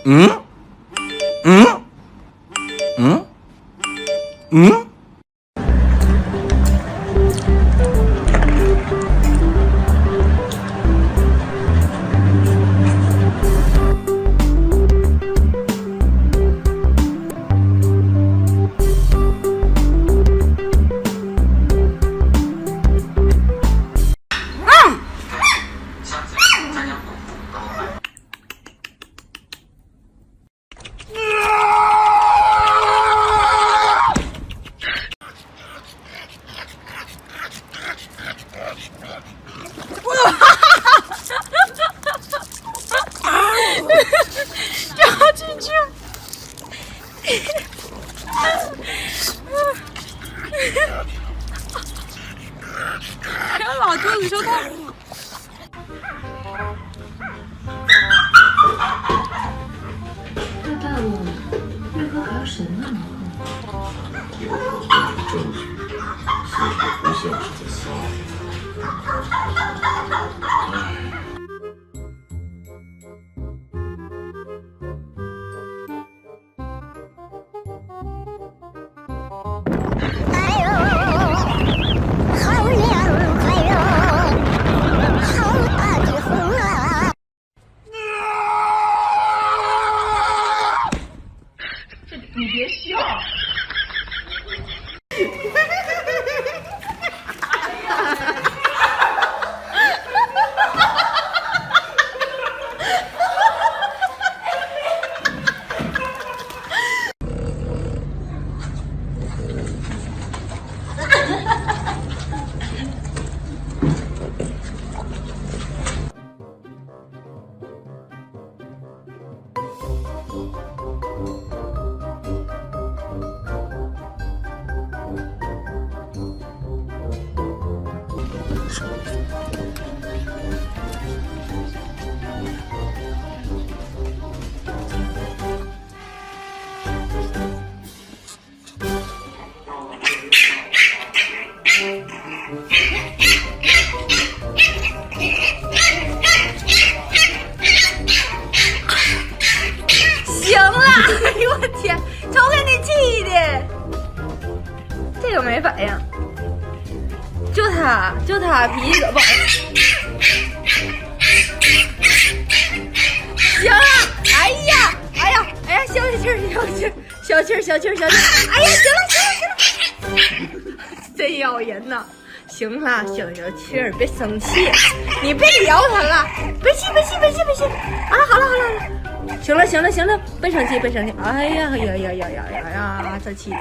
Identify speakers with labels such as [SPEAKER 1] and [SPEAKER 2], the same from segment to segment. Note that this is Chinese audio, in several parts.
[SPEAKER 1] 嗯嗯嗯嗯。
[SPEAKER 2] 掉进去！还要老头子说他。
[SPEAKER 3] 这大陆为何还有神那么厚？有可靠的证据，似乎不像是在撒谎。
[SPEAKER 2] 你别笑。行了，哎呦我天，瞅给你气的，这个没反应，就他脾气可不好。行了，哎呀，消气儿，哎呀，行了，真咬人呐！行了，消气儿，别生气，你别撩他了，别气啊！好了，行了，别生气，哎呀，这气的。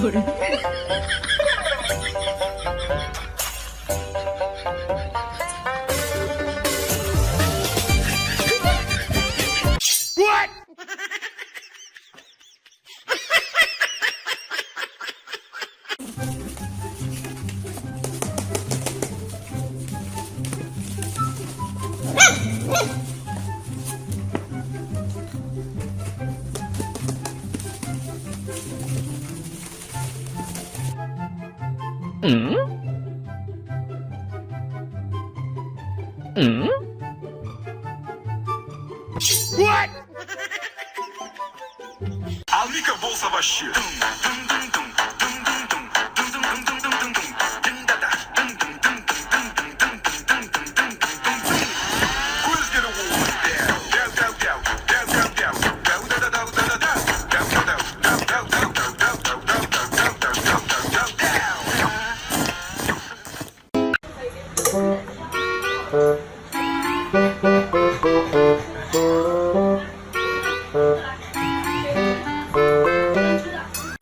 [SPEAKER 2] 有人。
[SPEAKER 4] What? Алика болса вообще.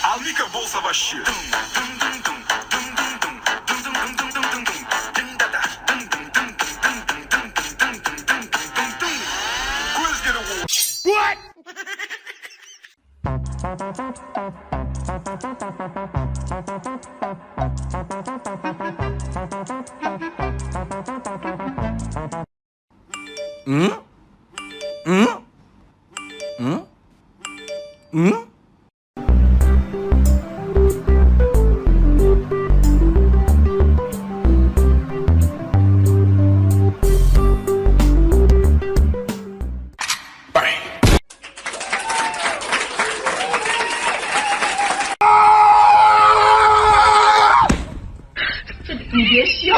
[SPEAKER 4] Алика болса вообще. What?
[SPEAKER 1] 嗯嗯嗯嗯。
[SPEAKER 2] 你别笑。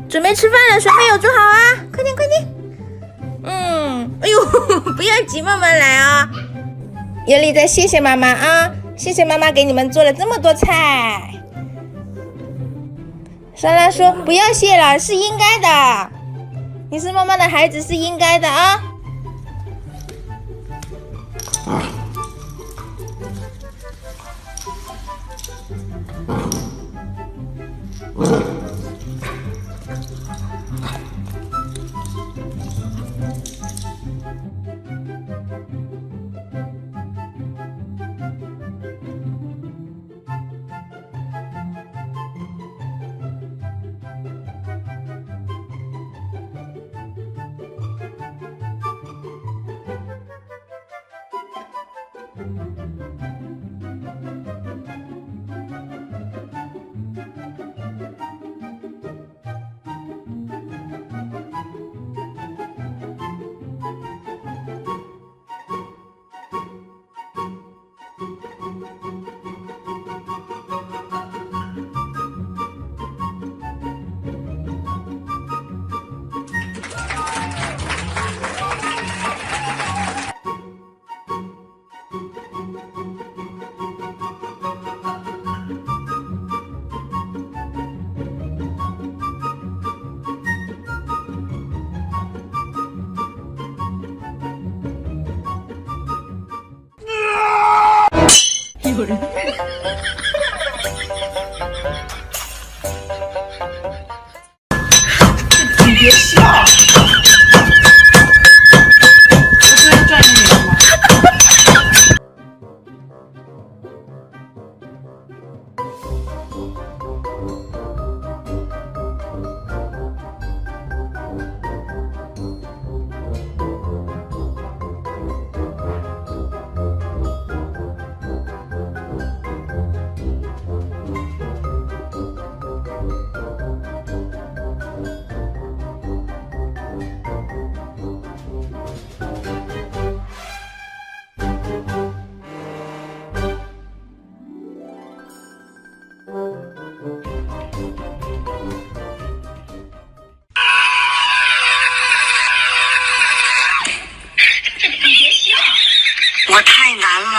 [SPEAKER 2] 准备吃饭了，水杯有煮好啊，快点快点。哎呦，不要急，慢慢来啊。尤里在谢谢妈妈啊，谢谢妈妈给你们做了这么多菜。莎拉说不要谢了，是应该的。你是妈妈的孩子，是应该的啊。有人。你别笑。我不要转一点吗？
[SPEAKER 4] 我太难了。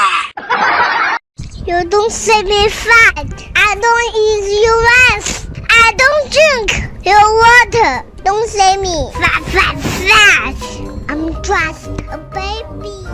[SPEAKER 5] You don't say me fat. I don't eat your rice. I don't drink your water. Don't say me fat. I'm just a baby.